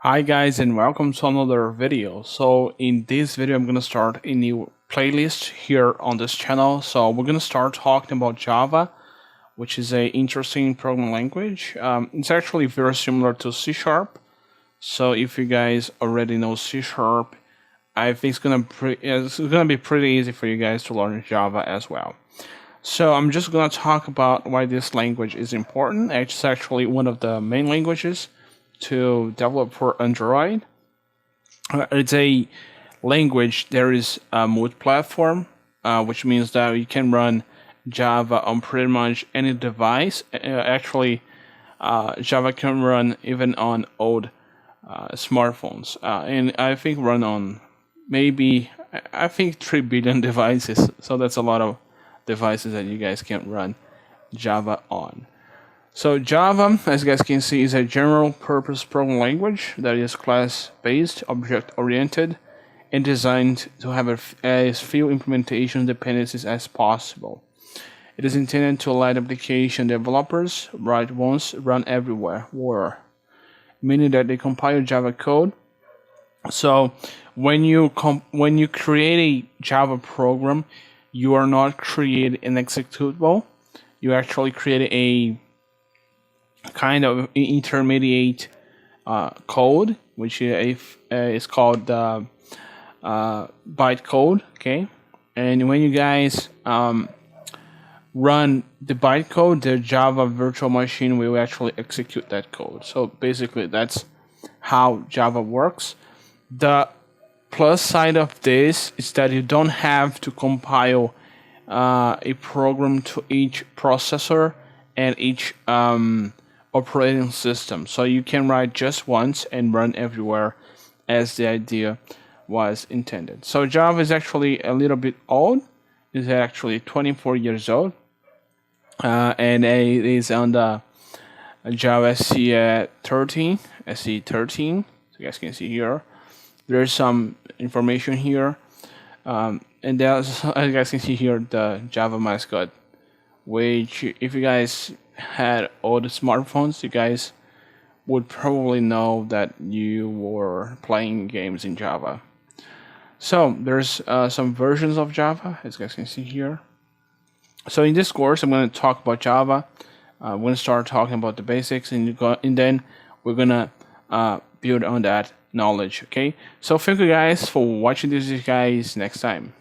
Hi guys and welcome to another video. So in this video I'm gonna start a new playlist here on this channel. So we're gonna start talking about Java, which is a interesting programming language. It's actually very similar to C Sharp. So if you guys already know C Sharp, I think it's gonna be pretty easy for you guys to learn Java as well. So I'm just gonna talk about why this language is important. It's actually one of the main languages to develop for Android. It's a language that is multi-platform, which means that you can run Java on pretty much any device. Java can run even on old smartphones, and I think run on maybe I think 3 billion devices. So that's a lot of devices that you guys can run Java on. So Java, as you guys can see, is a general purpose programming language that is class-based, object-oriented, and designed to have as few implementation dependencies as possible. It is intended to let application developers write once, run everywhere, meaning that they compile Java code. So when you create a Java program, you are not creating an executable. You actually create a kind of intermediate code, which is called bytecode. Okay, and when you guys run the bytecode, the Java virtual machine will actually execute that code. So basically, that's how Java works. The plus side of this is that you don't have to compile a program to each processor and each operating system. So you can write just once and run everywhere as the idea was intended. So Java is actually a little bit old. It's actually 24 years old. And it is on the Java SE 13, SE 13. So you guys can see here. There's some information here. And there's, as you guys can see here, the Java mascot, which if you guys had old smartphones, you guys would probably know that you were playing games in Java. So there's some versions of Java, as you guys can see here. So in this course, I'm going to talk about Java. I'm going to start talking about the basics, and then we're going to build on that knowledge. Okay. So thank you guys for watching this, guys. Next time.